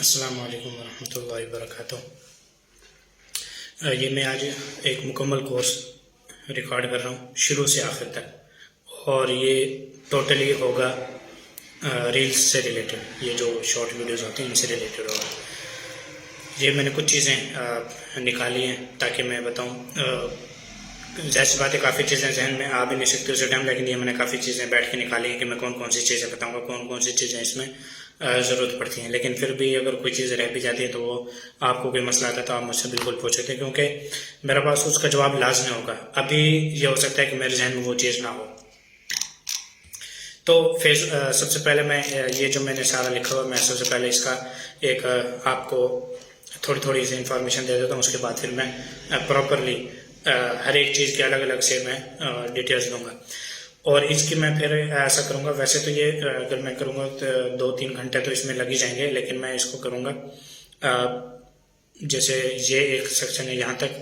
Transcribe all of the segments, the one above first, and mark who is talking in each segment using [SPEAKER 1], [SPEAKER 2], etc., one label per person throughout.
[SPEAKER 1] अस्सलाम वालेकुम वरहमतुल्लाहि वबरकातुह। ये मैं आज एक मुकम्मल कोर्स रिकॉर्ड कर रहा हूँ शुरू से आखिर तक, और ये टोटली होगा रील्स से रिलेटेड। ये जो शॉर्ट वीडियोस होती हैं इनसे रिलेटेड होगा। ये मैंने कुछ चीज़ें निकाली हैं ताकि मैं बताऊँ। जैसी बात है, काफ़ी चीज़ें जहन में आ भी नहीं सकती उसी टाइम, लेकिन ये मैंने काफ़ी चीज़ें बैठ के निकाली हैं कि मैं कौन कौन सी चीज़ें बताऊँगा, कौन कौन सी चीज़ें इसमें ज़रूरत पड़ती हैं। लेकिन फिर भी अगर कोई चीज़ रह भी जाती है तो वो आपको कोई मसला आता है तो आप मुझसे बिल्कुल पूछ सकते हैं, क्योंकि मेरे पास उसका जवाब लाजमी होगा। अभी ये हो सकता है कि मेरे जहन में वो चीज़ ना हो। तो सबसे पहले मैं ये जो मैंने सारा लिखा हुआ, मैं सबसे पहले इसका एक आपको थोड़ी थोड़ी सी इंफॉर्मेशन दे देता हूँ। उसके बाद फिर मैं प्रॉपरली हर एक चीज़ के अलग अलग से मैं डिटेल्स दूंगा। और इसकी मैं फिर ऐसा करूँगा, वैसे तो ये अगर मैं करूँगा तो 2-3 घंटे तो इसमें लग ही जाएंगे, लेकिन मैं इसको करूँगा जैसे ये एक सेक्शन है यहाँ तक,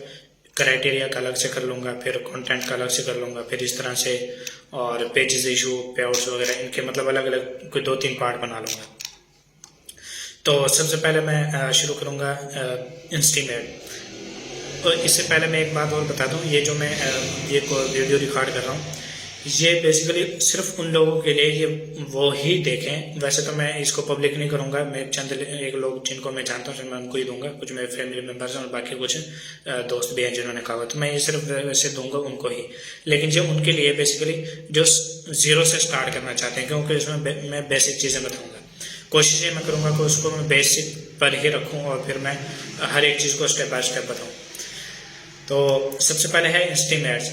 [SPEAKER 1] क्राइटेरिया का अलग से कर लूँगा, फिर कंटेंट का अलग से कर लूँगा, फिर इस तरह से, और पेजेस इशू, पेआउट्स वगैरह, इनके मतलब अलग अलग कोई 2-3 पार्ट बना लूँगा। तो सबसे पहले मैं शुरू करूँगा इंस्टीमेट। तो इससे पहले मैं एक बात और बता दूँ, ये जो मैं ये वीडियो रिकॉर्ड कर रहा हूँ, ये बेसिकली सिर्फ उन लोगों के लिए, ये वो ही देखें। वैसे तो मैं इसको पब्लिक नहीं करूँगा, मैं चंद एक लोग जिनको मैं जानता हूँ मैं उनको ही दूंगा, कुछ मेरे फैमिली मेम्बर्स हैं और बाकी कुछ दोस्त भी हैं जिन्होंने कहा, तो मैं ये सिर्फ वैसे दूंगा उनको ही। लेकिन जो उनके लिए बेसिकली जो ज़ीरो से स्टार्ट करना चाहते हैं, क्योंकि इसमें मैं बेसिक चीज़ें बताऊँगा। कोशिश ये मैं करूँगा कि उसको मैं बेसिक पर ही रखूँ और फिर मैं हर एक चीज़ को स्टेप बाय स्टेप बताऊँ। तो सबसे पहले है इंस्टीम एड्स।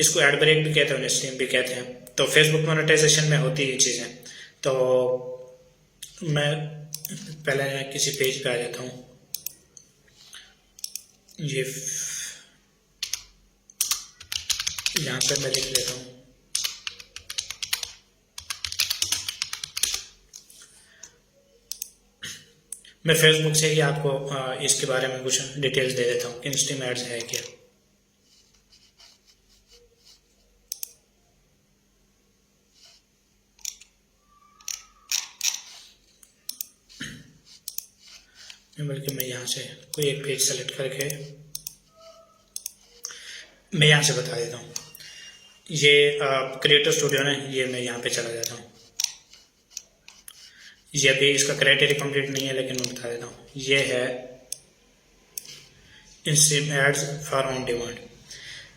[SPEAKER 1] इसको एड ब्रेक भी कहते हैं, इंस्टीम भी कहते हैं। तो फेसबुक मोनेटाइजेशन में होती है ये चीज़ें। तो मैं पहले किसी पेज पे आ जाता हूँ। ये यहाँ पे मैं लिख लेता हूँ मैं फेसबुक से ही आपको इसके बारे में कुछ डिटेल्स दे देता हूँ कि इंस्टीम एड्स है क्या। बल्कि मैं यहाँ से कोई एक पेज सेलेक्ट करके मैं यहाँ से बता देता हूँ। ये क्रिएटर स्टूडियो ने, ये मैं यहाँ पे चला जाता हूँ। ये अभी इसका क्राइटेरिया कंप्लीट नहीं है, लेकिन मैं बता देता हूँ। ये है इंस्टीम एड्स फॉर ऑन डिमांड।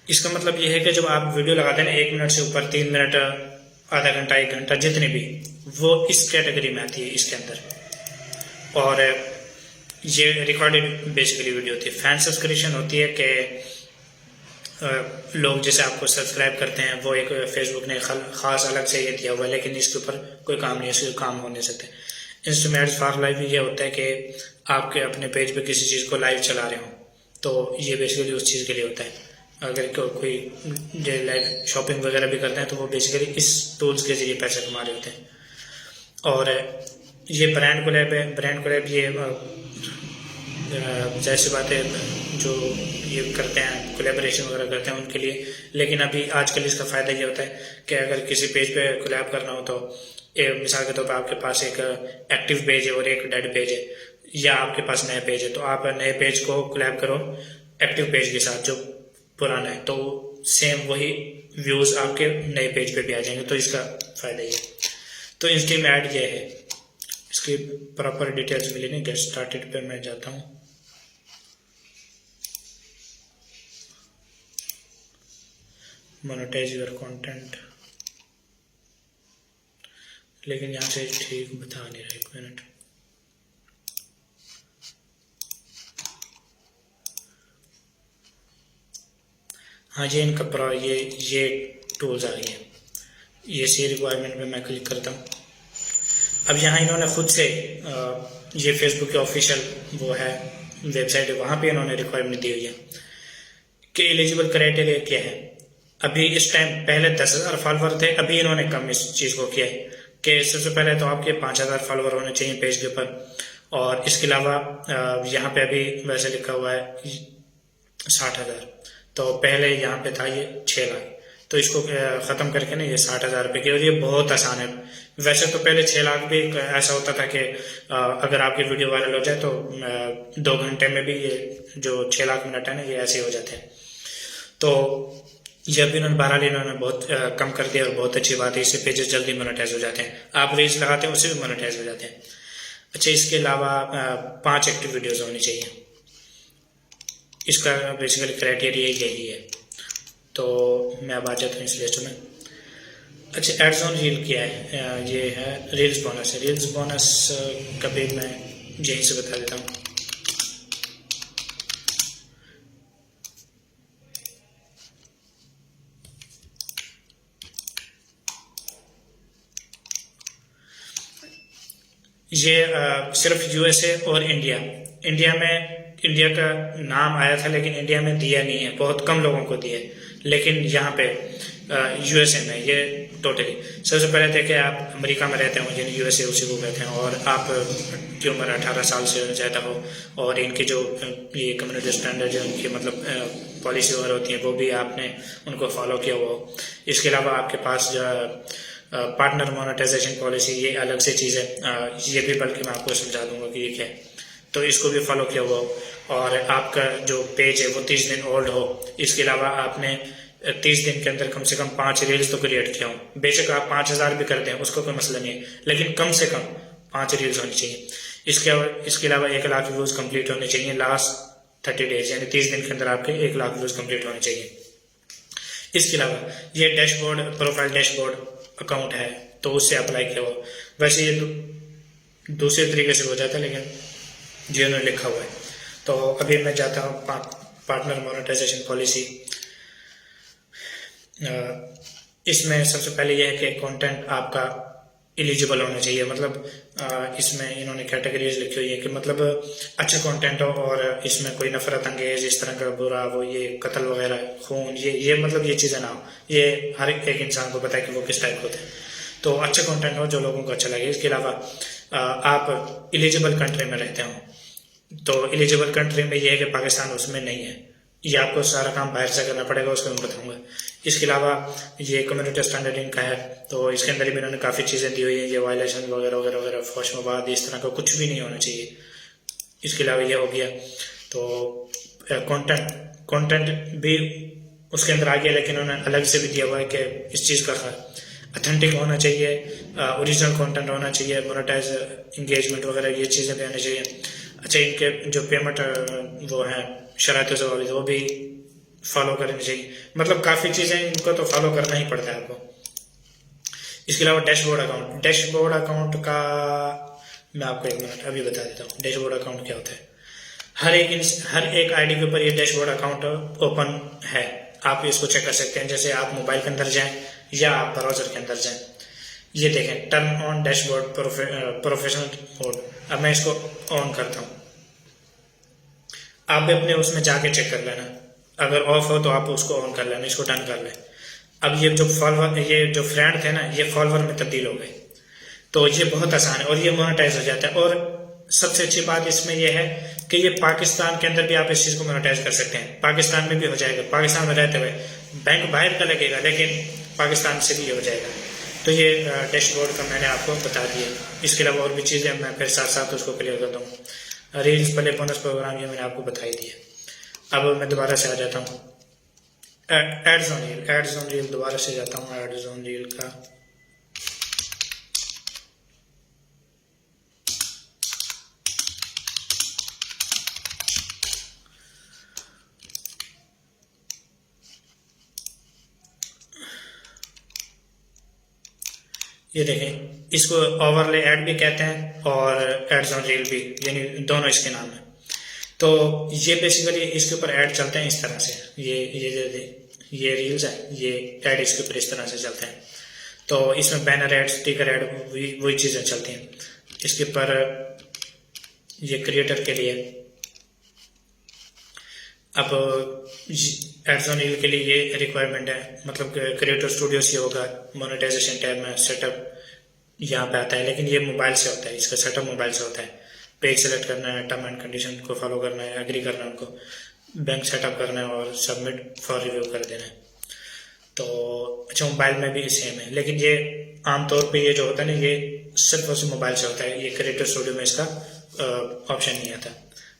[SPEAKER 1] इसका मतलब ये है कि जब आप वीडियो लगाते हैं ना 1 मिनट से ऊपर, 3 मिनट, आधा घंटा, 1 घंटा, जितनी भी, वो इस कैटेगरी में आती है इसके अंदर। और ये रिकॉर्डेड बेसिकली वीडियो होती है। फैन सब्सक्रिप्शन होती है कि लोग जैसे आपको सब्सक्राइब करते हैं, वो एक फेसबुक ने खास अलग से ये दिया हुआ है, लेकिन इसके ऊपर कोई काम नहीं है, इसके काम हो नहीं सकते। इंस्टीम एड्स फॉर लाइव ये होता है कि आपके अपने पेज पे किसी चीज़ को लाइव चला रहे हो, तो ये बेसिकली उस चीज़ के लिए होता है। अगर कोई जो लाइव शॉपिंग वगैरह भी करते हैं तो वो बेसिकली इस टूल्स के जरिए पैसे कमा रहे होते हैं। और ये ब्रांड कोलैब है। ब्रांड कोलैब ये जैसी बात है, जो ये करते हैं कोलैबोरेशन वगैरह करते हैं उनके लिए। लेकिन अभी आजकल इसका फ़ायदा ये होता है कि अगर किसी पेज पे कोलैब करना हो तो मिसाल के तौर पर आपके पास एक एक्टिव पेज है और एक डेड पेज है, या आपके पास नया पेज है, तो आप नए पेज को कोलैब करो एक्टिव पेज के साथ जो पुराना है, तो सेम वही व्यूज़ आपके नए पेज पे भी आ जाएंगे। तो इसका फ़ायदा ये। तो इंस्टीम एड ये है, इसकी प्रॉपर डिटेल्स मिलेंगे। गेट स्टार्टेड पे मैं जाता हूँ। मोनेटाइज योर कंटेंट, लेकिन यहाँ से ठीक बता नहीं रहा। 1 मिनट। हाँ जी, इनका ये टूल्स आ गए हैं। ये सी रिक्वायरमेंट पे मैं क्लिक करता हूँ। अब यहाँ इन्होंने खुद से ये फेसबुक के ऑफिशियल वो है वेबसाइट है, वहाँ पे इन्होंने रिक्वायरमेंट दी हुई है कि एलिजिबल क्राइटेरिया क्या है। अभी इस टाइम पहले 10,000 फॉलोवर थे, अभी इन्होंने कम इस चीज़ को किया है कि सबसे पहले तो आपके 5,000 फॉलोवर होने चाहिए पेज के ऊपर। और इसके अलावा यहाँ पे अभी वैसे लिखा हुआ है 60,000, तो पहले यहाँ पे था ये 6 लाख। तो इसको ख़त्म करके ना ये 60,000 रुपये की, और ये बहुत आसान है वैसे तो पहले 6 लाख भी ऐसा होता था कि अगर आपकी वीडियो वायरल हो जाए तो 2 घंटे में भी ये जो 6 लाख मिनट है ना ये ऐसे हो जाते हैं। तो ये भी उन्होंने बहरहाल इन्होंने बहुत कम कर दिया और बहुत अच्छी बात है, इससे पेजेस जल्दी मोनेटाइज हो जाते हैं। आप रील्स लगाते हैं उससे भी मोनेटाइज हो जाते हैं। अच्छा, इसके अलावा 5 एक्टिव वीडियोस होनी चाहिए, इसका बेसिकली क्राइटेरिया यही है। तो मैं अब आ जाता हूँ इस लिस्ट में। अच्छा, एड्स ऑन रील क्या है? ये है रील्स बोनस है। रील्स बोनस कभी मैं यहीं से बता देता हूँ। ये सिर्फ यूएसए और इंडिया में इंडिया का नाम आया था लेकिन इंडिया में दिया नहीं है, बहुत कम लोगों को दिया है। लेकिन यहाँ पे यूएसए में ये टोटली सबसे पहले थे कि आप अमेरिका में रहते हो, यानी यूएसए उसी को कहते हैं, और आपकी उम्र 18 साल से ज़्यादा हो, और इनकी जो ये कम्युनिटी स्टैंडर्ड जो इनकी मतलब पॉलिसी वगैरह होती है वो भी आपने उनको फॉलो किया हुआ हो। इसके अलावा आपके पास जो पार्टनर मोनेटाइजेशन पॉलिसी, ये अलग से चीज़ है, ये भी बल्कि मैं आपको समझा दूंगा कि ये क्या है, तो इसको भी फॉलो किया हुआ हो, और आपका जो पेज है वो 30 दिन ओल्ड हो। इसके अलावा आपने 30 दिन के अंदर कम से कम 5 रील्स तो क्रिएट किया हो। बेशक आप 5000 भी कर दें उसको कोई मसला नहीं है, लेकिन कम से कम 5 रील्स होनी चाहिए। इसके अलावा 1 लाख व्यूज कंप्लीट होने चाहिए लास्ट 30 डेज, यानी 30 दिन के अंदर आपके 1 लाख व्यूज कंप्लीट होने चाहिए। इसके अलावा ये डैशबोर्ड, प्रोफाइल डैशबोर्ड अकाउंट है तो उससे अप्लाई किया हुआ। वैसे ये दूसरे तरीके से हो जाता है लेकिन जी उन्होंने लिखा हुआ है। तो अभी मैं जाता हूँ पार्टनर मोनेटाइजेशन पॉलिसी। इसमें सबसे पहले यह है कि कंटेंट आपका एलिजिबल होना चाहिए, मतलब इसमें इन्होंने कैटेगरीज लिखी हुई है कि मतलब अच्छा कंटेंट हो और इसमें कोई नफरत अंगेज इस तरह का बुरा वो ये कत्ल वगैरह खून ये मतलब ये चीज़ें ना हो। ये हर एक इंसान को पता है कि वो किस टाइप होते हैं, तो अच्छा कंटेंट हो जो लोगों को अच्छा लगे। इसके अलावा आप एलिजिबल कंट्री में रहते हो, तो एलिजिबल कंट्री में ये है कि पाकिस्तान उसमें नहीं है, ये आपको सारा काम बाहर से करना पड़ेगा, उसको मैं बताऊंगा। इसके अलावा ये कम्युनिटी स्टैंडर्ड इनका है, तो इसके अंदर भी इन्होंने काफ़ी चीज़ें दी हुई हैं, ये वायलेशन वगैरह वगैरह वगैरह, फौश मवाद इस तरह का कुछ भी नहीं होना चाहिए। इसके अलावा ये हो गया। तो कंटेंट भी उसके अंदर आ गया, लेकिन उन्होंने अलग से भी दिया हुआ है कि इस चीज़ का अथेंटिक होना चाहिए, ओरिजिनल कंटेंट होना चाहिए, मोनेटाइज इंगेजमेंट वगैरह ये चीज़ें भी आनी चाहिए। अच्छा, इनके जो पेमेंट वो हैं शराइत ज़वाबित वो भी फॉलो करनी चाहिए, मतलब काफ़ी चीज़ें इनको तो फॉलो करना ही पड़ता है आपको। इसके अलावा डैशबोर्ड अकाउंट का मैं आपको 1 मिनट अभी बता देता हूँ। डैशबोर्ड अकाउंट क्या होता है? हर एक आईडी के ऊपर ये डैशबोर्ड अकाउंट ओपन है, आप इसको चेक कर सकते हैं। जैसे आप मोबाइल के अंदर जाएं या आप ब्राउजर के अंदर जाएं, ये देखें turn on dashboard professional mode. अब मैं इसको ऑन करता हूँ, आप भी अपने उसमें जाके चेक कर लेना, अगर ऑफ हो तो आप उसको ऑन कर लेना, इसको टर्न कर लें। अब ये जो फ्रेंड थे ना ये फॉलोवर में तब्दील हो गए, तो ये बहुत आसान है और ये मोनेटाइज हो जाता है। और सबसे अच्छी बात इसमें यह है कि ये पाकिस्तान के अंदर भी आप इस चीज़ को मोनेटाइज कर सकते हैं, पाकिस्तान में भी हो जाएगा, पाकिस्तान में रहते हुए। बैंक बाहर का लगेगा लेकिन पाकिस्तान से भी हो जाएगा। तो ये डैशबोर्ड का मैंने आपको बता दिया। इसके अलावा और भी चीज़ें मैं फिर साथ साथ उसको क्लियर करता हूँ। रील्स पहले बोनस प्रोग्राम ये मैंने आपको बता ही दिया। अब मैं दोबारा से आ जाता हूँ एड्स ऑन रील दोबारा से जाता हूँ एड्स ऑन रील का। ये देखें, इसको ओवरले ऐड भी कहते हैं और एड्स ऑन रील भी, यानी दोनों इसके नाम है। तो ये बेसिकली इसके ऊपर ऐड चलते हैं इस तरह से, ये रील्स है, ये ऐड इसके ऊपर इस तरह से चलते हैं। तो इसमें बैनर ऐड, स्टिकर ऐड, वही चीज़ें चलती हैं। इसके ऊपर ये क्रिएटर के लिए, अब एड्स ऑन रील के लिए ये रिक्वायरमेंट है, मतलब क्रिएटर स्टूडियो से होगा। मोनेटाइजेशन टैब में सेटअप यहाँ पे आता है, लेकिन ये मोबाइल से होता है, इसका सेटअप मोबाइल से होता है। पेज सेलेक्ट करना है, टर्म एंड कंडीशन को फॉलो करना है, एग्री करना है उनको, बैंक सेटअप करना है और सबमिट फॉर रिव्यू कर देना है। तो अच्छा, मोबाइल में भी सेम है, लेकिन ये आमतौर पे ये जो होता है ना, ये सिर्फ उस मोबाइल से होता है, ये क्रिएटर स्टूडियो में इसका ऑप्शन नहीं आता।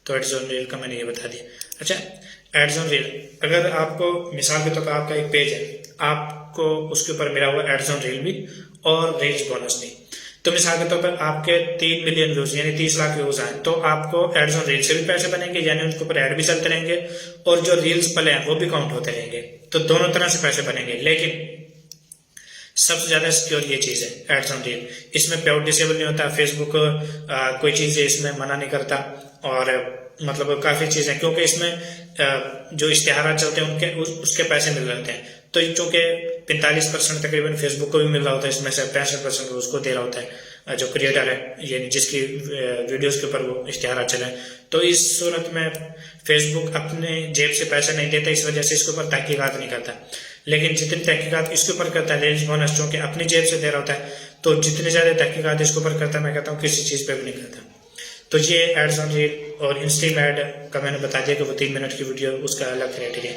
[SPEAKER 1] तो एड्स ऑन रील का मैंने ये बता दिया। अच्छा, एड्स ऑन रील, अगर आपको मिसाल के तौर पर आपका एक पेज है, आपको उसके ऊपर मिला हुआ एड्स ऑन रील भी और रील्स बोनस भी, तो मिसाल के तौर पर आपके 3 मिलियन व्यूज यानी 30 लाख व्यूज आए, तो आपको एड्स ऑन रील से भी पैसे बनेंगे, यानी उनके ऊपर ऐड भी चलते रहेंगे और जो रील्स पले हैं वो भी काउंट होते रहेंगे, तो दोनों तरह से पैसे बनेंगे। लेकिन सबसे ज्यादा सिक्योर ये चीज है एड्स ऑन रील, इसमें पेआउट डिसेबल नहीं होता, फेसबुक कोई चीज इसमें मना नहीं करता, और मतलब काफी चीजें, क्योंकि इसमें जो इश्तेहार चलते हैं उनके उसके पैसे मिल रहे हैं, तो चूंकि 45% तकरीबन फेसबुक को भी मिल रहा होता है, इसमें से 65% उसको दे रहा होता है जो क्रिएटर है, यानी जिसकी वीडियोस के ऊपर वो इश्तेहार चले। तो इस सूरत में फेसबुक अपने जेब से पैसा नहीं देता, इस वजह से इसके ऊपर तहकीकात नहीं करता। लेकिन जितनी तहकीकात इसके ऊपर करता है रील्स बोनस, चूंकि अपनी जेब से दे रहा होता है, तो जितनी ज्यादा तहकीकात इसके ऊपर करता है, मैं कहता हूँ किसी चीज पे भी नहीं करता। तो ये एड्स ऑन रील और इंस्ट्रीम एड का मैंने बता दिया कि वो 3 मिनट की वीडियो, उसका अलग क्राइटेरिया।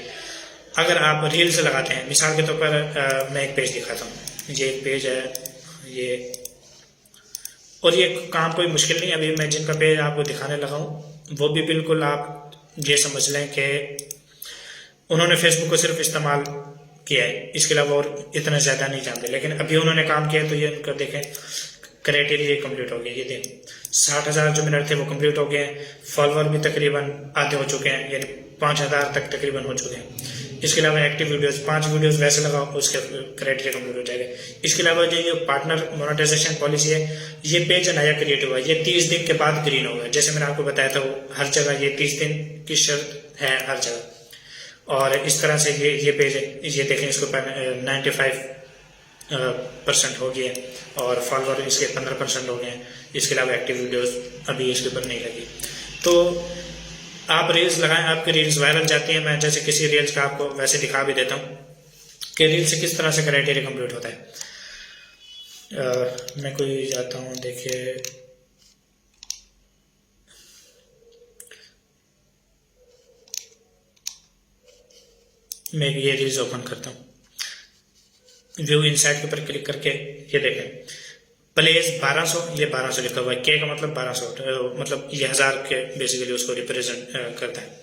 [SPEAKER 1] अगर आप रील से लगाते हैं, मिसाल के तौर पर मैं एक पेज दिखाता हूँ, ये एक पेज है ये, और ये काम कोई मुश्किल नहीं। अभी मैं जिनका पेज आपको दिखाने लगा हूँ वो भी बिल्कुल आप ये समझ लें कि उन्होंने फेसबुक को सिर्फ इस्तेमाल किया है, इसके अलावा और इतना ज्यादा नहीं जानते, लेकिन अभी उन्होंने काम किया, तो ये उनका देखें क्राइटेरिया कंप्लीट हो गया। ये देखें 60,000 जो मिनट थे वो कंप्लीट हो गए हैं, फॉलोअर भी तकरीबन आधे हो चुके हैं, यानी 5,000 तक तकरीबन हो चुके हैं। इसके अलावा एक्टिव वीडियोस 5 वीडियोस वैसे लगाओ, उसके क्राइटेरिया कंप्लीट हो जाएगा। इसके अलावा जो पार्टनर मोनेटाइजेशन पॉलिसी है, ये पेज नया क्रिएट हुआ, ये 30 दिन के बाद ग्रीन होगा। जैसे मैंने आपको बताया था, वो हर जगह ये 30 दिन की शर्त है हर जगह, और इस तरह से ये पेज है, ये देखें इसके ऊपर 95% हो गया और फॉलोअर इसके 15% हो गए हैं। इसके अलावा एक्टिव वीडियोस अभी इसके ऊपर नहीं लगी। तो आप रील्स लगाएं, आपकी रील्स वायरल जाती हैं। मैं जैसे किसी रील्स का आपको वैसे दिखा भी देता हूँ कि रील से किस तरह से क्राइटेरिया कंप्लीट होता है। मैं कोई जाता हूँ, देखिए मैं ये रील्स ओपन करता हूँ, व्यू इनसाइट के ऊपर क्लिक करके ये देखें प्लेस 1200, ये 1200 लिखा हुआ है, के का मतलब 1200, मतलब ये 1000 के बेसिकली उसको रिप्रेजेंट करता है।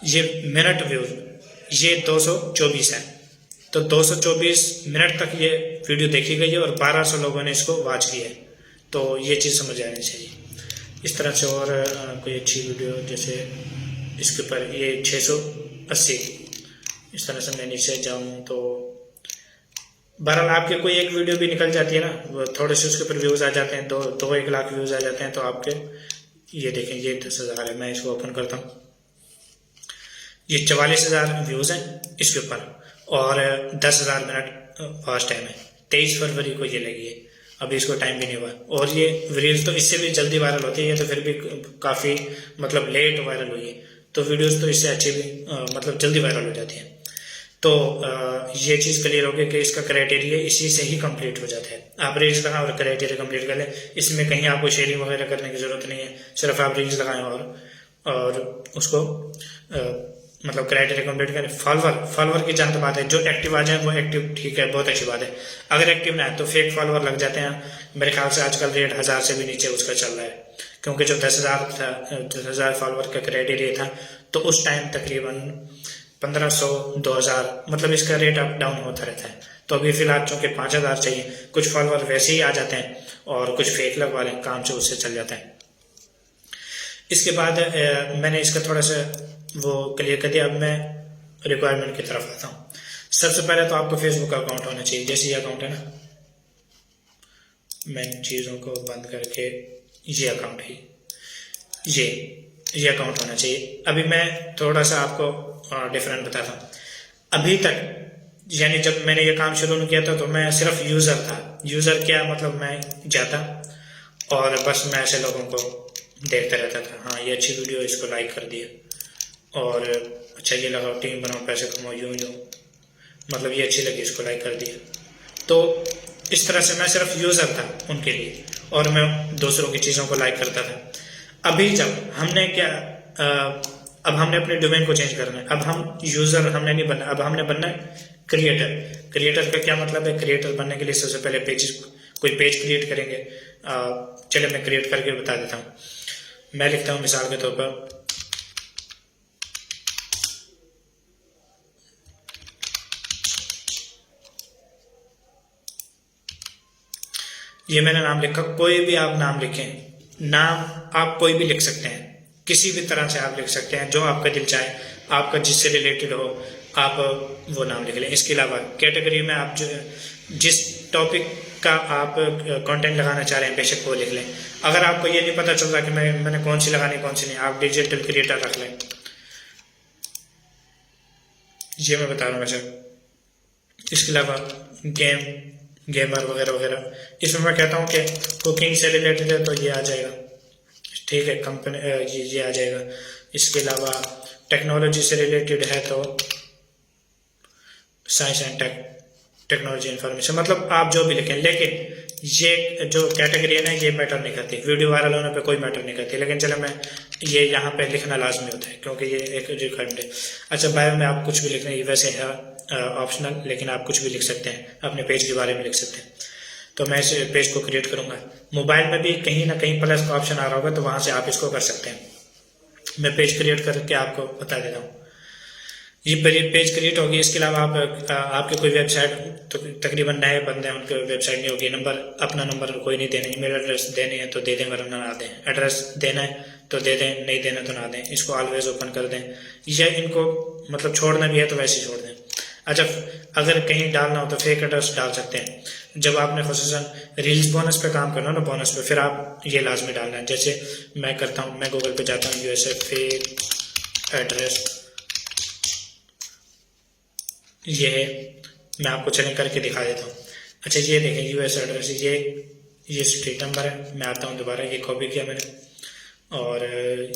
[SPEAKER 1] ये मिनट व्यूज ये 224 है, तो 224 मिनट तक ये वीडियो देखी गई है और 1200 लोगों ने इसको वॉच किया है, तो ये चीज़ समझ आनी चाहिए। इस तरह से और कोई अच्छी वीडियो, जैसे इसके ऊपर ये 680, इस तरह से मैं नीचे जाऊँ तो बहरहाल आपके कोई एक वीडियो भी निकल जाती है ना, थोड़े से उसके ऊपर व्यूज आ जाते हैं, 1 लाख व्यूज आ जाते हैं, तो आपके ये देखें ये 10,000 है। मैं इसको ओपन करता हूँ, ये 44,000 व्यूज हैं इसके ऊपर और 10,000 मिनट वॉच टाइम है। 23 फरवरी को ये लगी है, अभी इसको टाइम भी नहीं हुआ। और ये रील्स तो इससे भी जल्दी वायरल होती है, ये तो फिर भी काफ़ी मतलब लेट वायरल हुई है, तो वीडियोस तो इससे अच्छी भी मतलब जल्दी वायरल हो जाती है। तो ये चीज़ क्लियर हो गई कि इसका क्राइटेरिया इसी से ही कंप्लीट हो जाता है। आप रील्स लगाएं और क्राइटेरिया कंप्लीट कर लें, इसमें कहीं आपको शेयरिंग वगैरह करने की ज़रूरत नहीं है, सिर्फ आप रील्स लगाएं और उसको मतलब क्राइटेरिया कंप्लीट करें। फॉलोअर की जहाँ तक बात है, जो एक्टिव आ जाए वो एक्टिव ठीक है, बहुत अच्छी बात है। अगर एक्टिव ना है तो फेक फॉलोअर लग जाते हैं। मेरे ख्याल से आजकल रेट 1000 से भी नीचे उसका चल रहा है, क्योंकि जो 10,000 था, 10,000 फॉलोअर का क्राइटेरिया था, तो उस टाइम तकरीबन 1500 2000 मतलब इसका रेट अप डाउन होता रहता है। तो अभी फिलहाल चूंकि 5000 चाहिए, कुछ फॉलोअर वैसे ही आ जाते हैं और कुछ फेक लगवा लें, काम से उससे चल जाता है। इसके बाद मैंने इसका थोड़ा सा वो क्लियर कर दिया। अब मैं रिक्वायरमेंट की तरफ आता हूँ। सबसे पहले तो आपको फेसबुक का अकाउंट होना चाहिए, जैसे ये अकाउंट है ना, मैं इन चीज़ों को बंद करके ये अकाउंट है, ये अकाउंट होना चाहिए। अभी मैं थोड़ा सा आपको डिफरेंट बताता हूँ। अभी तक यानी जब मैंने ये काम शुरू किया था तो मैं सिर्फ यूज़र था। यूज़र क्या मतलब, मैं जाता और बस मैं ऐसे लोगों को देखता रहता था, हाँ ये अच्छी वीडियो, इसको लाइक कर दिया, और अच्छा ये लगाओ, टीम बनाओ, पैसे कमाओ, यूँ मतलब ये अच्छी लगी, इसको लाइक कर दिया। तो इस तरह से मैं सिर्फ यूज़र था उनके लिए, और मैं दूसरों की चीज़ों को लाइक करता था। अभी जब हमने क्या अब हमने अपने डोमेन को चेंज करना है। अब हम यूजर हमने नहीं बनना, अब हमने बनना है क्रिएटर। क्रिएटर का क्या मतलब है? क्रिएटर बनने के लिए सबसे पहले कोई पेज क्रिएट करेंगे। चलिए मैं क्रिएट करके बता देता हूँ। मैं लिखता हूँ मिसाल के तौर पर ये मैंने नाम लिखा। कोई भी आप नाम लिखें, नाम आप कोई भी लिख सकते हैं, किसी भी तरह से आप लिख सकते हैं, जो आपका दिल चाहे, आपका जिससे रिलेटेड हो आप वो नाम लिख लें। इसके अलावा कैटेगरी में आप जिस टॉपिक का आप कंटेंट लगाना चाह रहे हैं बेशक वो लिख लें। अगर आपको ये नहीं पता चल रहा कि मैंने कौन सी लगानी कौन सी नहीं, आप डिजिटल क्रिएटर रख लें। ये मैं बता रहा हूँ सर। इसके अलावा गेमर वगैरह वगैरह, इसमें मैं कहता हूँ कि कुकिंग से रिलेटेड है तो ये आ जाएगा, ठीक है, कंपनी ये आ जाएगा। इसके अलावा टेक्नोलॉजी से रिलेटेड है तो साइंस एंड टेक्नोलॉजी इंफॉर्मेशन, मतलब आप जो भी लिखें। लेकिन ये जो कैटेगरी है ना ये मैटर नहीं करती, वीडियो वायरल होने पे कोई मैटर नहीं करती। लेकिन चलो मैं ये यहाँ पे लिखना लाजमी होता है क्योंकि ये एक रिक्वायरमेंट है। अच्छा, बायो में आप कुछ भी लिख रहे हैं, वैसे है ऑप्शनल, लेकिन आप कुछ भी लिख सकते हैं, अपने पेज के बारे में लिख सकते हैं। तो मैं इस पेज को क्रिएट करूंगा। मोबाइल में भी कहीं ना कहीं प्लस का ऑप्शन आ रहा होगा, तो वहां से आप इसको कर सकते हैं। मैं पेज क्रिएट करके आपको बता देता हूँ। ये पेज क्रिएट होगी। इसके अलावा आप आपके कोई वेबसाइट, तो तकरीबन नए बंदे हैं उनके वेबसाइट नहीं होगी, अपना नंबर कोई नहीं देना, ईमेल एड्रेस देने हैं तो दे दें वरना ना दें, एड्रेस देना है तो दे दें, नहीं देना तो ना दें। इसको ऑलवेज ओपन कर दें, या इनको मतलब छोड़ना भी है तो वैसे ही छोड़ दें। अच्छा, अगर कहीं डालना हो तो फेक एड्रेस डाल सकते हैं। जब आपने खुसूसन रील्स बोनस पे काम करना हो ना, बोनस पे, फिर आप ये लाजमी डालना है। जैसे मैं करता हूँ, मैं गूगल पे जाता हूँ, यूएसए फेक एड्रेस, ये है, मैं आपको चलें करके दिखा देता हूँ। अच्छा, ये देखें यूएस एड्रेस, ये स्ट्रीट नंबर है। मैं आता हूँ दोबारा, ये कॉपी किया मैंने और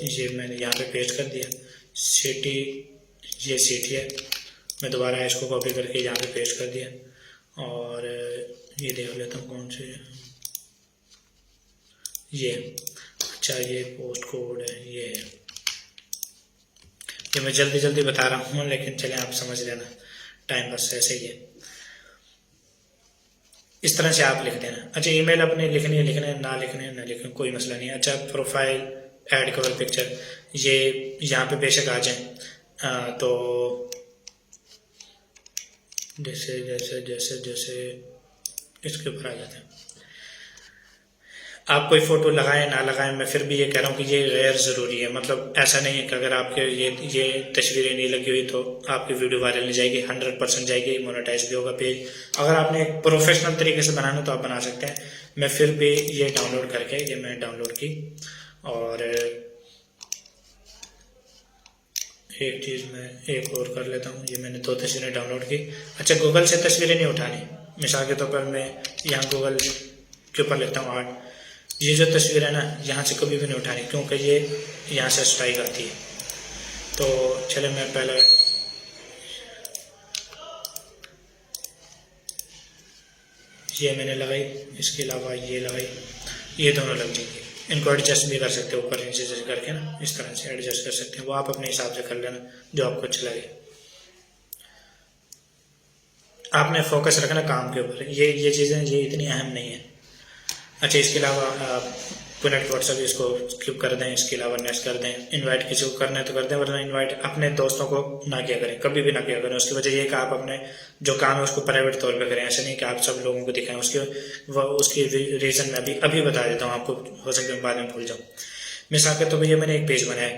[SPEAKER 1] ये मैंने यहाँ पे पेस्ट कर दिया। सिटी, ये सिटी है, मैं दोबारा इसको कॉपी करके यहाँ पे पेस्ट कर दिया और ये देख लेता हूँ कौन से ये। अच्छा, ये पोस्ट कोड है, ये मैं जल्दी जल्दी बता रहा हूँ, लेकिन चलें आप समझ लेना, टाइम बस ऐसे ही है। इस तरह से आप लिख देना। अच्छा, ईमेल अपने लिखनी है, ना लिखने कोई मसला नहीं है। अच्छा, प्रोफाइल, ऐड कवर पिक्चर, ये यहाँ पे बेशक आ जाए। तो जैसे जैसे जैसे जैसे इसके ऊपर आ जाते हैं। आप कोई फोटो लगाएं ना लगाएं, मैं फिर भी ये कह रहा हूँ कि ये गैर ज़रूरी है। मतलब ऐसा नहीं है कि अगर आपके ये तस्वीरें नहीं लगी हुई तो आपकी वीडियो वायरल नहीं जाएगी, 100% जाएगी, मोनेटाइज भी होगा पेज। अगर आपने एक प्रोफेशनल तरीके से बनाना तो आप बना सकते हैं। मैं फिर भी ये डाउनलोड करके, ये मैं डाउनलोड की और एक चीज़ मैं एक और कर लेता हूँ। ये मैंने 2 तस्वीरें डाउनलोड की। अच्छा, गूगल से तस्वीरें नहीं उठानी। मिसाल के तौर पर मैं यहाँ गूगल के ऊपर लिखता हूँ आर्ट, ये जो तस्वीर है ना यहाँ से कभी भी नहीं उठानी क्योंकि ये यहाँ से स्ट्राइक आती है। तो चले मैं पहले ये मैंने लगाई, इसके अलावा ये लगाई, ये दोनों लग जाएंगे। इनको एडजस्ट भी कर सकते हो ऊपर नीचे जैसे करके ना, इस तरह से एडजस्ट कर सकते हैं। वो आप अपने हिसाब से कर लेना जो आपको अच्छा लगे। आपने फोकस रखना काम के ऊपर। ये चीज़ें ये इतनी अहम नहीं है। अच्छा, इसके अलावा कनेक्ट व्हाट्सएप, इसको स्किप कर दें। इसके अलावा नेक्स्ट कर दें। इनवाइट किसी को करना है तो कर दें, वरना इनवाइट अपने दोस्तों को ना किया करें, कभी भी ना किया करें। उसकी वजह ये कि आप अपने जो काम है उसको प्राइवेट तौर पे करें, ऐसा नहीं कि आप सब लोगों को दिखाएं। उसकी रीज़न मैं अभी बता देता हूँ आपको, हो सकता है बाद में भूल जाऊँ। मिसाल के तौर पर मैंने एक पेज बनाया,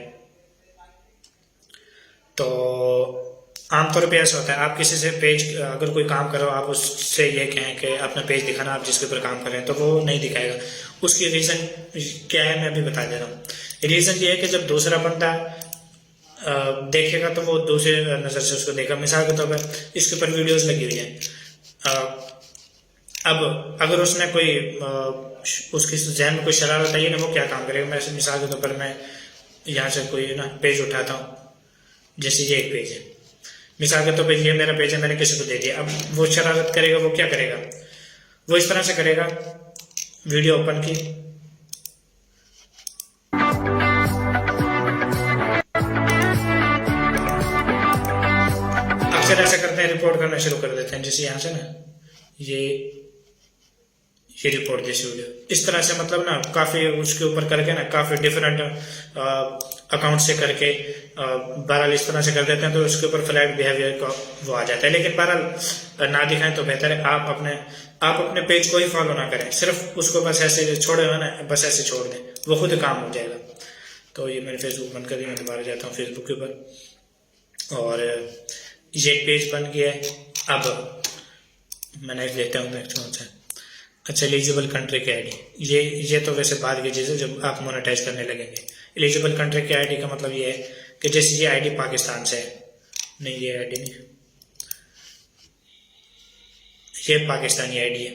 [SPEAKER 1] तो आमतौर पे ऐसा होता है, आप किसी से पेज अगर कोई काम करो, आप उससे ये कहें कि अपना पेज दिखाना, आप जिसके ऊपर काम कर रहे हैं, तो वो नहीं दिखाएगा। उसकी रीज़न क्या है मैं अभी बता दे रहा हूँ। रीज़न ये है कि जब दूसरा बंदा देखेगा तो वो दूसरे नज़र से उसको देखेगा। मिसाल के तौर पर इसके ऊपर वीडियोस लगी हुई है। अब अगर उसने कोई उसकी जहन में कोई शरारत आई ना, वो क्या काम करेगा। मैं मिसाल के तौर पर मैं यहाँ से कोई ना पेज उठाता हूँ, जैसे ये एक पेज है, मिसाल के तौर पे ये मेरा पेज है, मैंने किसी को दे दिया। अब वो शरारत करेगा, वो क्या करेगा, वो इस तरह से करेगा। वीडियो ओपन की, फिर ऐसा करते हैं, रिपोर्ट करना शुरू कर देते हैं। जैसे यहाँ से ना ये रिपोर्ट दिस वीडियो, इस तरह से मतलब ना काफ़ी उसके ऊपर करके ना काफ़ी डिफरेंट अकाउंट से करके बहरहाल इस तरह से कर देते हैं, तो उसके ऊपर फ्लैट बिहेवियर का वो आ जाता है। लेकिन बहरहाल ना दिखाएं तो बेहतर है। आप अपने पेज को ही फॉलो ना करें, सिर्फ उसको बस ऐसे छोड़े हुए ना, बस ऐसे छोड़ दें, वो खुद काम हो जाएगा। तो ये मैंने फेसबुक बंद कर दिया, मैं दोबारा जाता हूँ फेसबुक के ऊपर, और ये पेज बन गया है। अब मैं नेक्स्ट लेता हूँ, नेक्स्ट कौन सा, अच्छा एलिजिबल कंट्री की आईडी। ये तो वैसे बाद की चीज़ है जब आप मोनेटाइज करने लगेंगे। एलिजिबल कंट्री की आईडी का मतलब ये है कि जैसे ये आईडी पाकिस्तान से है, नहीं ये आईडी नहीं, ये पाकिस्तानी आईडी है।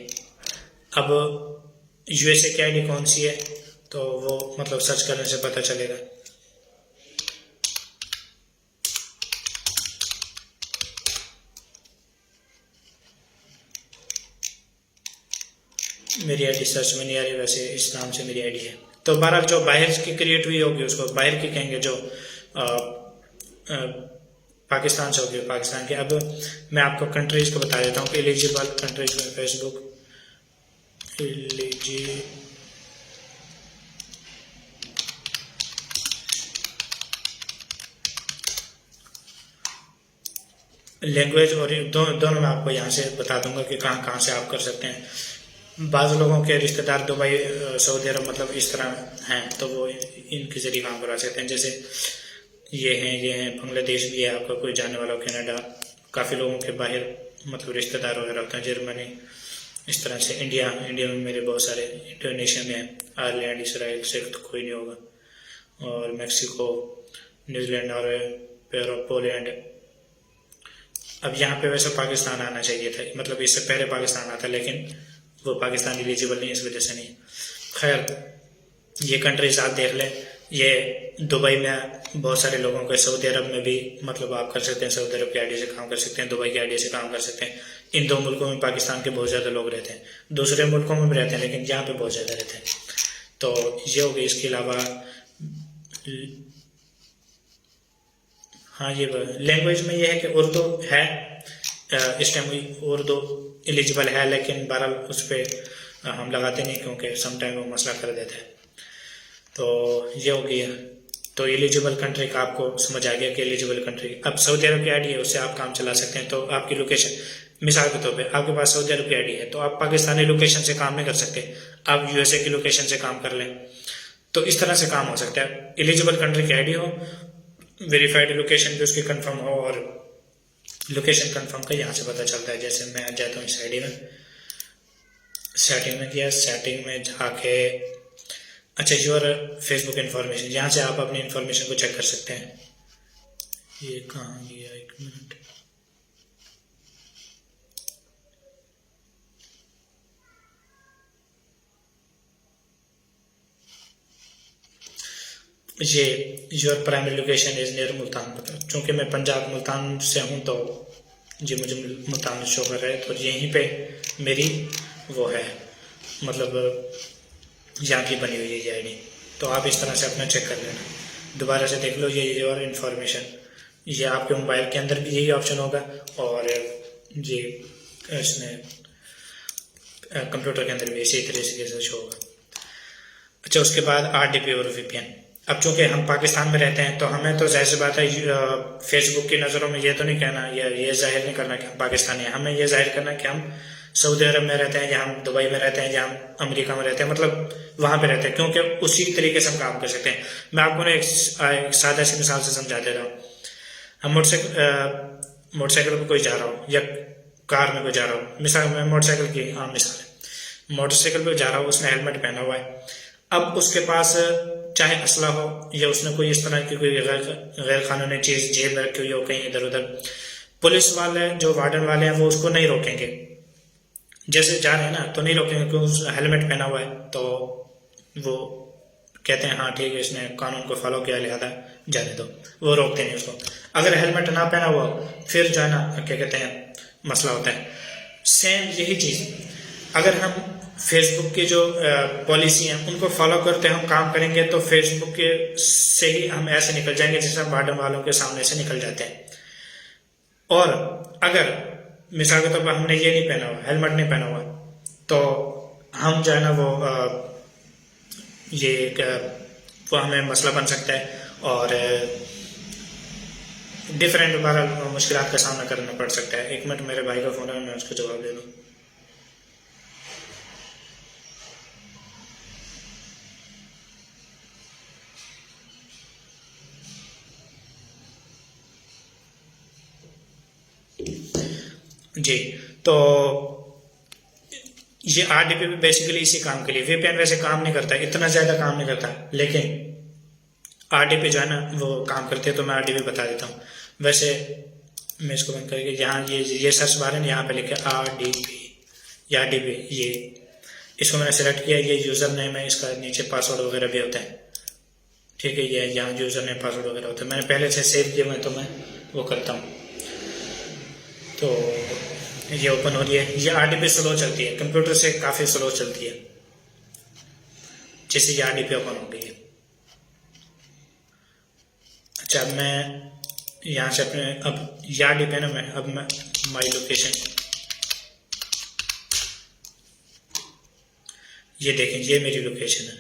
[SPEAKER 1] अब यूएसए की आईडी कौन सी है, तो वो मतलब सर्च करने से पता चलेगा। मेरी आईडी सर्च में नहीं आ रही, वैसे इस नाम से मेरी आईडी है। तो बहरहाल जो बाहर की क्रिएट हुई होगी उसको बाहर की कहेंगे, जो पाकिस्तान से होगी पाकिस्तान के। अब मैं आपको कंट्रीज को बता देता हूँ कि एलिजिबल कंट्रीज में फेसबुक लैंग्वेज, और दोनों मैं आपको यहाँ से बता दूंगा कि कहाँ कहाँ से आप कर सकते हैं। बाज़ लोगों के रिश्तेदार दुबई, सऊदी अरब मतलब इस तरह हैं, तो वो इनके जरिए काम करा सकते हैं। जैसे ये हैं बांग्लादेश भी है आपका कोई जाने वाला, कनाडा, काफ़ी लोगों के बाहर मतलब रिश्तेदार वगैरह होते हैं, जर्मनी, इस तरह से। इंडिया में मेरे बहुत सारे, इंडोनेशिया में, आयरलैंड, इसराइल से तो कोई नहीं होगा, और मैक्सिको, न्यूजीलैंड, और पोलैंड। अब यहाँ पे वैसे पाकिस्तान आना चाहिए था, मतलब इससे पहले पाकिस्तान आता, लेकिन वो पाकिस्तान एलिजिबल नहीं, इस वजह से नहीं। खैर ये कंट्रीज आप देख लें। ये दुबई में बहुत सारे लोगों को, सऊदी अरब में भी मतलब आप कर सकते हैं, सऊदी अरब की आईडी से काम कर सकते हैं, दुबई की आईडी से काम कर सकते हैं। इन दो मुल्कों में पाकिस्तान के बहुत ज़्यादा लोग रहते हैं, दूसरे मुल्कों में भी रहते हैं, लेकिन यहाँ पे बहुत ज़्यादा रहते हैं। तो ये हो गई। इसके अलावा हाँ, ये लैंग्वेज में ये है कि उर्दू है, इस टाइम उर्दू एलिजिबल है, लेकिन बहरहाल उस पर हम लगाते नहीं क्योंकि समटाइम वो मसला कर देते हैं। तो ये हो गया। तो एलिजिबल कंट्री का आपको समझ आ गया कि एलिजिबल कंट्री। अब सऊदी अरब की आईडी है, उससे आप काम चला सकते हैं। तो आपकी लोकेशन, मिसाल के तौर पे आपके पास सऊदी अरब की आईडी है, तो आप पाकिस्तानी लोकेशन से काम नहीं कर सकते, आप यूएसए की लोकेशन से काम कर लें। तो इस तरह से काम हो सकता है। एलिजिबल कंट्री की आईडी हो, वेरीफाइड लोकेशन भी उसकी कंफर्म हो, और लोकेशन कंफर्म का यहाँ से पता चलता है। जैसे मैं जाता हूँ इस आईडी में, सेटिंग में गया, सेटिंग में जाके अच्छा योर फेसबुक इन्फॉर्मेशन, यहाँ से आप अपनी इन्फॉर्मेशन को चेक कर सकते हैं। ये कहाँ गया, एक मिनट, ये your primary location is near Multan. चूँकि मैं पंजाब मुल्तान से हूँ, तो ये मुझे मुल्तान शो कर रहा है। तो यहीं पे मेरी वो है, मतलब यहाँ की बनी हुई है ये आईडी। तो आप इस तरह से अपना चेक कर लेना, दोबारा से देख लो। ये योर इन्फॉर्मेशन, ये आपके मोबाइल के अंदर भी यही ऑप्शन होगा, और ये इसमें कंप्यूटर के अंदर भी इसी तरीके से शो होगा। अच्छा, उसके बाद RDP और VPN। अब चूंकि हम पाकिस्तान में रहते हैं, तो हमें तो जाहिर सी बात है फेसबुक की नज़रों में ये तो नहीं कहना, या ये जाहिर नहीं करना कि हम पाकिस्तानी हैं। हमें ये जाहिर करना कि हम सऊदी अरब में रहते हैं, या हम दुबई में रहते हैं, या हम अमेरिका में रहते हैं, मतलब वहाँ पे रहते हैं, क्योंकि उसी तरीके से हम काम कर सकते हैं। मैं आपको ना एक सादा सी मिसाल से समझा दे रहा हूँ। हम मोटरसाइकिल पर कोई जा रहा हूँ, या कार में कोई जा रहा हूँ, मिसाल में मोटरसाइकिल की आम मिसाल है, मोटरसाइकिल पर जा रहा हूँ, उसने हेलमेट पहना हुआ है। अब उसके पास चाहे असला हो, या उसने कोई इस तरह की कोई गैर कानूनी चीज़ जेब में रखी हुई हो कहीं इधर उधर, पुलिस वाले जो वार्डन वाले हैं वो उसको नहीं रोकेंगे। जैसे जा रहे हैं ना, तो नहीं रोकेंगे क्योंकि हेलमेट पहना हुआ है। तो वो कहते हैं हाँ ठीक है, इसने कानून को फॉलो किया, लिहाजा जाने दो, वो रोकते नहीं उसको। अगर हेलमेट ना पहना हुआ, फिर जो है ना क्या कहते हैं, मसला होता है। सेम यही चीज़, अगर हम फेसबुक की जो पॉलिसी हैं उनको फॉलो करते हम काम करेंगे, तो फेसबुक के से ही हम ऐसे निकल जाएंगे जैसे वार्डन वालों के सामने से निकल जाते हैं। और अगर मिसाल के तौर पर हमने ये नहीं पहना हुआ, हेलमेट नहीं पहना हुआ, तो हम जो है ना वो हमें मसला बन सकता है और डिफरेंट मुश्किलात का सामना करना पड़ सकता है। एक मिनट, मेरे भाई का फोन है, मैं उसको जवाब दे दूँ। जी, तो ये आरडीपी भी बेसिकली इसी काम के लिए, वीपीएन वैसे काम नहीं करता, इतना ज्यादा काम नहीं करता, लेकिन आरडीपी जो है ना वो काम करती है। तो मैं आरडीपी बता देता हूँ। वैसे मैं इसको बंद करके यहाँ ये सर्च बार है, यहाँ पे लिखे आरडीपी या आरडीपी, ये इसको मैंने सेलेक्ट किया। ये यूजर नेम है, इसका नीचे पासवर्ड वगैरह भी होता है, ठीक है। ये यहाँ यूजर नेम पासवर्ड वगैरह होता है, मैंने पहले से सेव किया हुआ है, तो मैं वो करता हूँ। तो ये ओपन हो रही है। ये आरडीपी स्लो चलती है, कंप्यूटर से काफ़ी स्लो चलती है। जैसे ये आरडीपी ओपन हो गई है। अच्छा, मैं यहाँ से अपने अब ये आरडीपी है ना, मैं माई लोकेशन, ये देखें, ये मेरी लोकेशन है,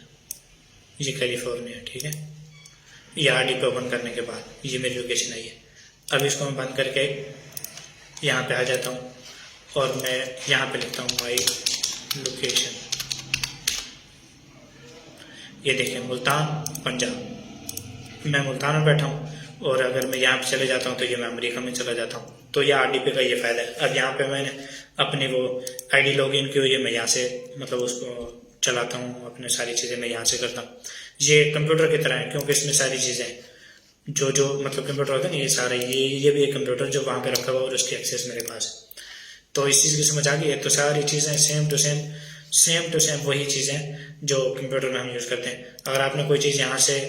[SPEAKER 1] ये कैलिफोर्निया, ठीक है। ये आरडीपी ओपन करने के बाद ये मेरी लोकेशन आई है। अब इसको मैं बंद करके यहाँ पे आ जाता हूँ और मैं यहाँ पे लिखता हूँ माई लोकेशन। ये देखें, मुल्तान पंजाब, मैं मुल्तान में बैठा हूँ, और अगर मैं यहाँ पे चले जाता हूँ तो ये मैं अमेरिका में चला जाता हूँ। तो ये आरडीपी का ये फ़ायदा है। अब यहाँ पे मैंने अपनी वो आईडी लॉगिन की हुई है, मैं यहाँ से मतलब उसको चलाता हूँ, अपने सारी चीज़ें मैं यहाँ से करता हूँ। ये कंप्यूटर की तरह है, क्योंकि इसमें सारी चीज़ें जो मतलब कंप्यूटर होता है ना, ये सारे ये भी एक कंप्यूटर जो वहाँ पे रखा हुआ और उसकी एक्सेस मेरे पास है। तो इस चीज़ की समझ आ गई है। तो सारी चीज़ें सेम टू सेम वही चीज़ें जो कंप्यूटर में हम यूज़ करते हैं। अगर आपने कोई चीज़ यहाँ से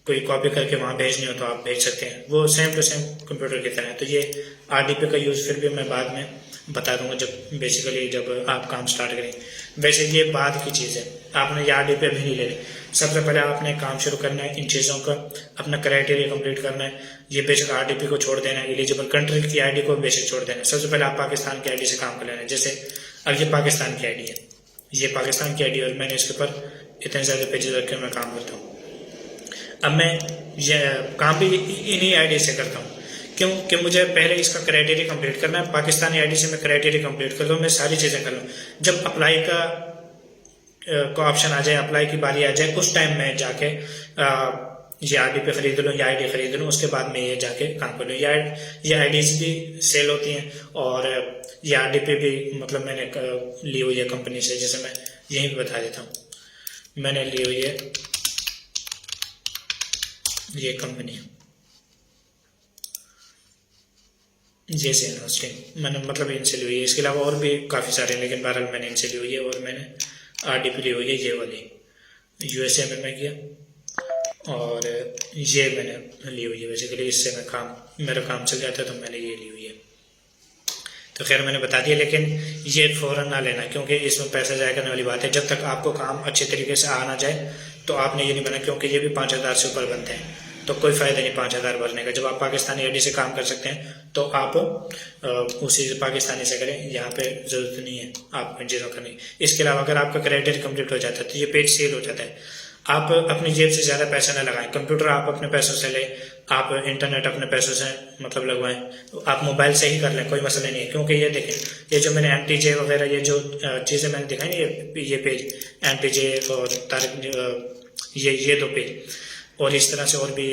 [SPEAKER 1] कोई कॉपी करके वहाँ भेजनी हो तो आप भेज सकते हैं, वो सेम टू सेम कंप्यूटर की तरह है। तो ये आरडीपी का यूज़ फिर भी मैं बाद में बता दूंगा, जब आप काम स्टार्ट करें। वैसे ये बाद की चीज़ है, आपने ये आरडीपी अभी नहीं लेनी। सबसे पहले आपने काम शुरू करना है, इन चीज़ों का अपना क्राइटेरिया कंप्लीट करना है। ये बेसिक आरडीपी को छोड़ देना है, एलिजिबल कंट्री की आईडी को बेसिक छोड़ देना है। सबसे पहले आप पाकिस्तान की आईडी से काम कर लेना है। जैसे अब ये पाकिस्तान की आईडी है, ये पाकिस्तान की आईडी, और मैंने इसके ऊपर इतने ज़्यादा पेजेस रखे मैं काम करता हूँ। अब मैं ये काम भी इन्हीं आईडी से करता हूँ, क्योंकि मुझे पहले इसका क्राइटेरिया कंप्लीट करना है। पाकिस्तानी आईडी से मैं क्राइटेरिया कंप्लीट कर लूँ, मैं सारी चीज़ें कर लूँ। जब अप्लाई का ऑप्शन आ जाए, अप्लाई की बारी आ जाए, उस टाइम मैं जाके ये आरडीपी खरीद लूँ या आईडी खरीद लूँ, उसके बाद मैं ये जाके काम कर लूँ। ये आईडीज भी सेल होती हैं, और ये आरडीपी भी मतलब मैंने ली हुई है कंपनी से। जैसे मैं यहीं पे बता देता हूँ, मैंने ली हुई है ये कंपनी, जैसे होस्टिंग, मैंने मतलब इनसे ली हुई है। इसके अलावा और भी काफ़ी सारे हैं, लेकिन बहरहाल मैंने इनसे ली हुई है। और मैंने आरडीपी ली हुई है ये वाली, यूएसए में मैं किया, और ये मैंने ली हुई है। बेसिकली इससे मेरा काम चल जाता है, तो मैंने ये ली हुई है। तो खैर मैंने बता दिया, लेकिन ये फ़ौरन ना लेना, क्योंकि इसमें पैसा जाया करने वाली बात है। जब तक आपको काम अच्छे तरीके से आ ना जाए तो आपने ये नहीं बना, क्योंकि ये भी 5,000 से ऊपर बनते हैं, तो कोई फ़ायदा नहीं 5,000 भरने का। जब आप पाकिस्तानी आईडी से काम कर सकते हैं तो आप उसी पाकिस्तानी से करें, यहाँ पे ज़रूरत नहीं है आप इन चीज़ों करनी। इसके अलावा अगर आपका क्राइटेरिया कंप्लीट हो जाता है तो ये पेज सेल हो जाता है। आप अपनी जेब से ज़्यादा पैसा न लगाएं, कंप्यूटर आप अपने पैसों से लें, आप इंटरनेट अपने पैसों से मतलब लगवाएं, आप मोबाइल से ही कर लें, कोई मसला नहीं है। क्योंकि ये देखें, ये जो मैंने MTJ वगैरह, ये जो चीज़ें मैंने दिखाई, ये पेज MTJ और तारिक, ये 2 पेज, और इस तरह से और भी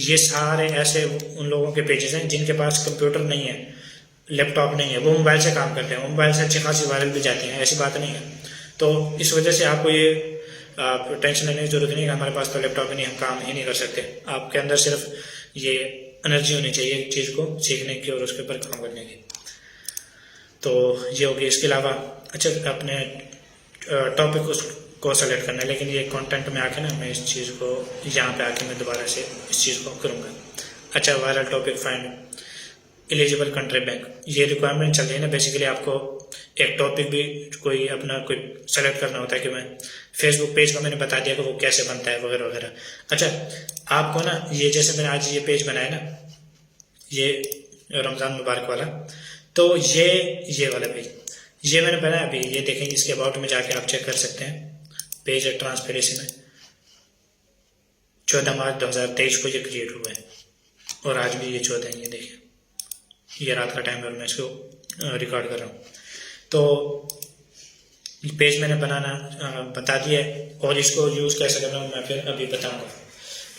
[SPEAKER 1] ये सारे ऐसे उन लोगों के पेजेस हैं जिनके पास कंप्यूटर नहीं है, लैपटॉप नहीं है, वो मोबाइल से काम करते हैं। मोबाइल से अच्छी खासी वायरल भी जाती हैं, ऐसी बात नहीं है। तो इस वजह से आपको ये टेंशन लेने की जरूरत नहीं है, हमारे पास तो लैपटॉप नहीं, हम काम ही नहीं कर सकते। आपके अंदर सिर्फ ये एनर्जी होनी चाहिए एक चीज़ को सीखने की और उसके ऊपर काम करने की। तो ये हो गया। इसके अलावा अच्छा, अपने टॉपिक को सेलेक्ट करना है, लेकिन ये कंटेंट में आके ना मैं इस चीज़ को यहाँ पे आके मैं दोबारा से इस चीज़ को करूँगा। अच्छा, viral topic find eligible country bank, ये रिक्वायरमेंट चल रही है ना। बेसिकली आपको एक टॉपिक भी कोई अपना कोई सेलेक्ट करना होता है, कि मैं फेसबुक पेज का मैंने बता दिया कि वो कैसे बनता है वगैरह वगैरह। अच्छा, आपको ना ये जैसे मैंने आज ये पेज बनाया ना, ये रमज़ान मुबारक वाला। तो ये वाला पेज ये मैंने बनाया अभी, ये देखें, इसके अबाउट में जाके आप चेक कर सकते हैं। पेज है ट्रांसपेरेंसी में 14 मार्च 2023 को ये क्रिएट हुआ है और आज भी ये 14 है। ये देखिए, ये रात का टाइम है और मैं इसको रिकॉर्ड कर रहा हूँ। तो पेज मैंने बनाना बता दिया है और इसको यूज़ कैसे करना मैं फिर अभी बताऊँगा।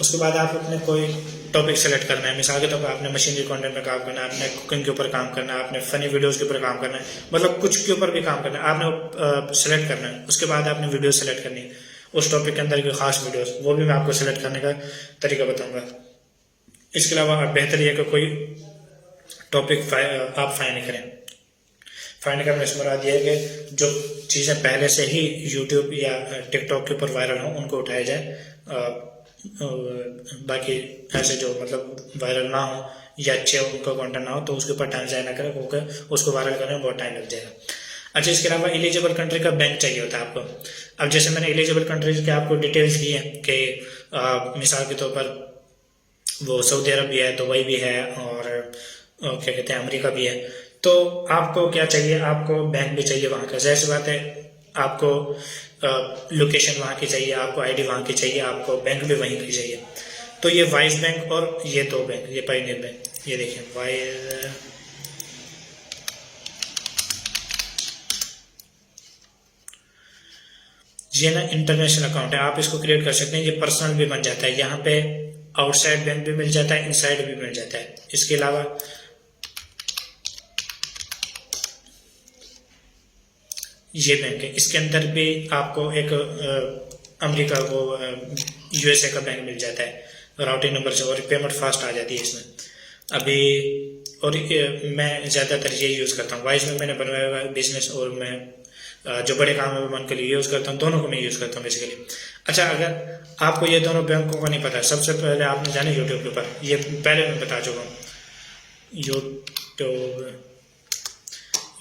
[SPEAKER 1] उसके बाद आप अपने कोई टॉपिक सेलेक्ट करना है। मिसाल के तौर पर आपने मशीनरी कंटेंट में काम करना है, आपने कुकिंग के ऊपर काम करना है, आपने फनी वीडियोस के ऊपर काम करना है, मतलब कुछ के ऊपर भी काम करना है, आपने सेलेक्ट करना है। उसके बाद आपने वीडियो सेलेक्ट करनी है उस टॉपिक के अंदर की खास वीडियोस, वो भी मैं आपको सेलेक्ट करने का तरीका बताऊंगा। इसके अलावा बेहतर यह कि कोई टॉपिक आप फाइंड करें। फाइंड करने से मुराद यह है कि जो चीज़ें पहले से ही यूट्यूब या टिकटॉक के ऊपर वायरल हों उनको उठाया जाए। बाकी ऐसे जो मतलब वायरल ना हो या अच्छे उनका कंटेंट ना हो तो उसके ऊपर टाइम ज़ाया ना करें, क्योंकि उसको वायरल करने में बहुत टाइम लग जाएगा। अच्छा, इसके अलावा एलिजिबल कंट्री का बैंक चाहिए होता है आपको। अब जैसे मैंने एलिजिबल कंट्रीज के आपको डिटेल्स दी हैं कि मिसाल के तौर पर वो सऊदी अरब भी है, दुबई भी है और क्या कहते हैं अमेरिका भी है। तो आपको क्या चाहिए, आपको बैंक भी चाहिए वहाँ का, जाहिर सी बात है। आपको लोकेशन वहाँ की चाहिए, आपको आईडी वहाँ की चाहिए, आपको बैंक भी वहीं की चाहिए। तो ये वाइज बैंक और ये दो बैंक, ये पायनियर बैंक, ये देखिए वाइज, ये ना इंटरनेशनल अकाउंट है, आप इसको क्रिएट कर सकते हैं। ये पर्सनल भी बन जाता है, यहाँ पे आउटसाइड बैंक भी मिल जाता है, इनसाइड भी मिल जाता है। इसके अलावा ये बैंक है, इसके अंदर भी आपको एक अमेरिका को यूएसए का बैंक मिल जाता है राउटिंग नंबर से, और पेमेंट फास्ट आ जाती है इसमें अभी। और मैं ज़्यादातर ये यूज़ करता हूँ। वाइज में मैंने बनवाया हुआ बिजनेस और मैं जो बड़े काम है मैं उनके लिए यूज़ करता हूँ, दोनों को मैं यूज़ करता हूँ बेसिकली। अच्छा, अगर आपको ये दोनों बैंकों का नहीं पता, सबसे पहले आपने जाने यूट्यूब के ऊपर, ये पहले मैं बता चुका हूँ,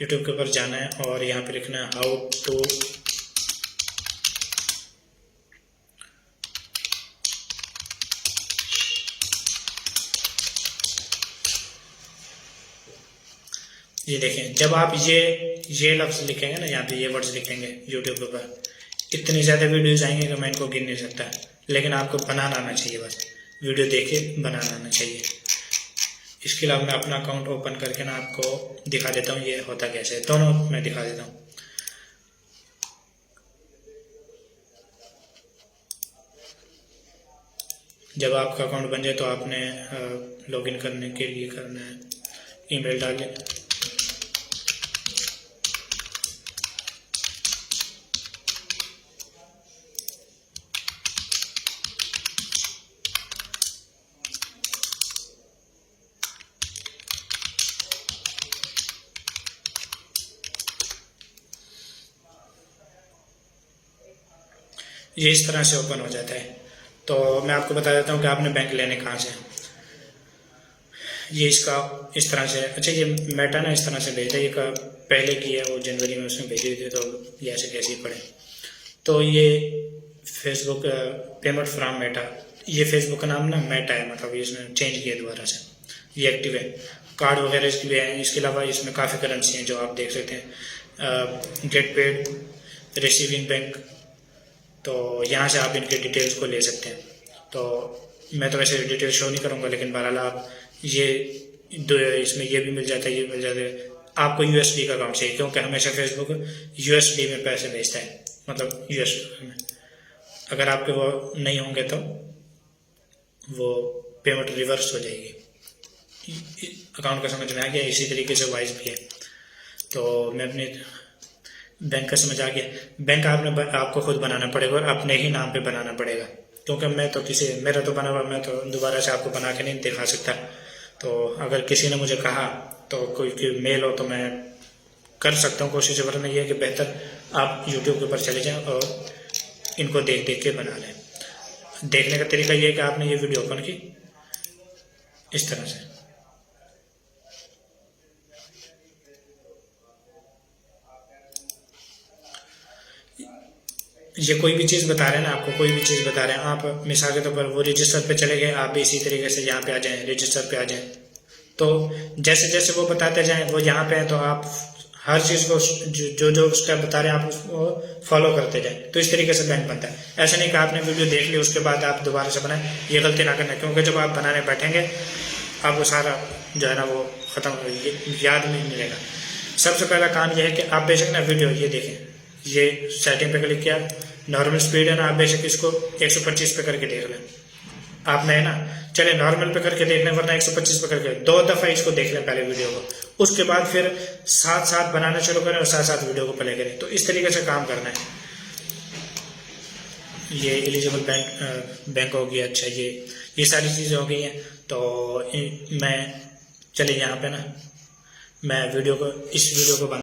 [SPEAKER 1] यूट्यूब के ऊपर जाना है और यहाँ पे लिखना है हाउ टू ये देखें। जब आप ये लफ्ज़ लिखेंगे ना, यहाँ पे ये वर्ड्स लिखेंगे यूट्यूब के ऊपर, इतनी ज़्यादा वीडियोज़ आएंगे कि मैं इनको गिन नहीं सकता। लेकिन आपको बनाना आना चाहिए, बस वीडियो देखे बनाना आना चाहिए। इसके अलावा मैं अपना अकाउंट ओपन करके ना आपको दिखा देता हूँ ये होता कैसे है, दोनों मैं दिखा देता हूँ। जब आपका अकाउंट बन जाए तो आपने लॉगिन करने के लिए करना है, ईमेल डालें, ये इस तरह से ओपन हो जाता है। तो मैं आपको बता देता हूँ कि आपने बैंक लेने कहाँ से। ये इसका इस तरह से, अच्छा ये मेटा ना इस तरह से भेजा, ये पहले की है, वो जनवरी में उसमें भेजी थी, तो ये ऐसे कैसे ही पड़े। तो ये फेसबुक पेमेंट फ्रॉम मेटा, ये फेसबुक का नाम ना मेटा है, मतलब इसने चेंज किया दोबारा से, ये एक्टिव है। कार्ड वगैरह इसके भी हैं। इसके अलावा इसमें काफ़ी करेंसी हैं जो आप देख सकते हैं। गेट पेड, रिसीविंग बैंक, तो यहाँ से आप इनके डिटेल्स को ले सकते हैं। तो मैं तो वैसे डिटेल शो नहीं करूँगा, लेकिन बहरहाल आप ये इसमें ये भी मिल जाता है, ये मिल जाता है। आपको यूएसडी का अकाउंट चाहिए, क्योंकि हमेशा फेसबुक यूएसडी में पैसे भेजता है, मतलब यूएस में। अगर आपके वो नहीं होंगे तो वो पेमेंट रिवर्स हो जाएगी। अकाउंट का समझ में आ गया। इसी तरीके से वाइज भी है। तो मैं अपने बैंक का समझ आ गया। बैंक आपको खुद बनाना पड़ेगा और अपने ही नाम पे बनाना पड़ेगा, क्योंकि मैं तो मेरा तो बना हुआ, मैं तो दोबारा से आपको बना के नहीं दिखा सकता। तो अगर किसी ने मुझे कहा तो कोई मेल हो तो मैं कर सकता हूँ कोशिश, वरना यह है कि बेहतर आप यूट्यूब के ऊपर चले जाएं और इनको देख देख के बना लें। देखने का तरीका ये है कि आपने ये वीडियो ओपन की इस तरह से, ये कोई भी चीज़ बता रहे हैं ना आपको, कोई भी चीज़ बता रहे हैं आप, मिसाल के तौर पर वो रजिस्टर पे चले गए, आप भी इसी तरीके से यहाँ पे आ जाएं, रजिस्टर पे आ जाएं, तो जैसे जैसे वो बताते जाएं, वो यहाँ पे है तो आप हर चीज़ को जो जो स्टेप बता रहे हैं आप उसको फॉलो करते जाएं, तो इस तरीके से बैंक बनता है। ऐसा नहीं कि आपने वीडियो देख ली उसके बाद आप दोबारा से बनाएं, ये गलती ना करना, क्योंकि जब आप बनाने बैठेंगे आपको सारा जो है ना वो ख़त्म याद नहीं मिलेगा। सबसे पहला काम यह है कि आप बेशक ना वीडियो ये देखें, ये सेटिंग पे क्लिक किया, नॉर्मल स्पीड है ना, आप बेशक इसको 125 पे करके देख लें। आपने है ना, चले नॉर्मल पे करके देख लें, वरना 125 पे करके 2 दफ़ा इसको देख लें पहले वीडियो को, उसके बाद फिर साथ साथ बनाना शुरू करें और साथ साथ वीडियो को प्ले करें। तो इस तरीके से काम करना है। ये एलिजिबल बैंक हो गया। अच्छा, ये सारी चीज़ें हो गई हैं। तो मैं चलिए यहाँ पे ना मैं इस वीडियो को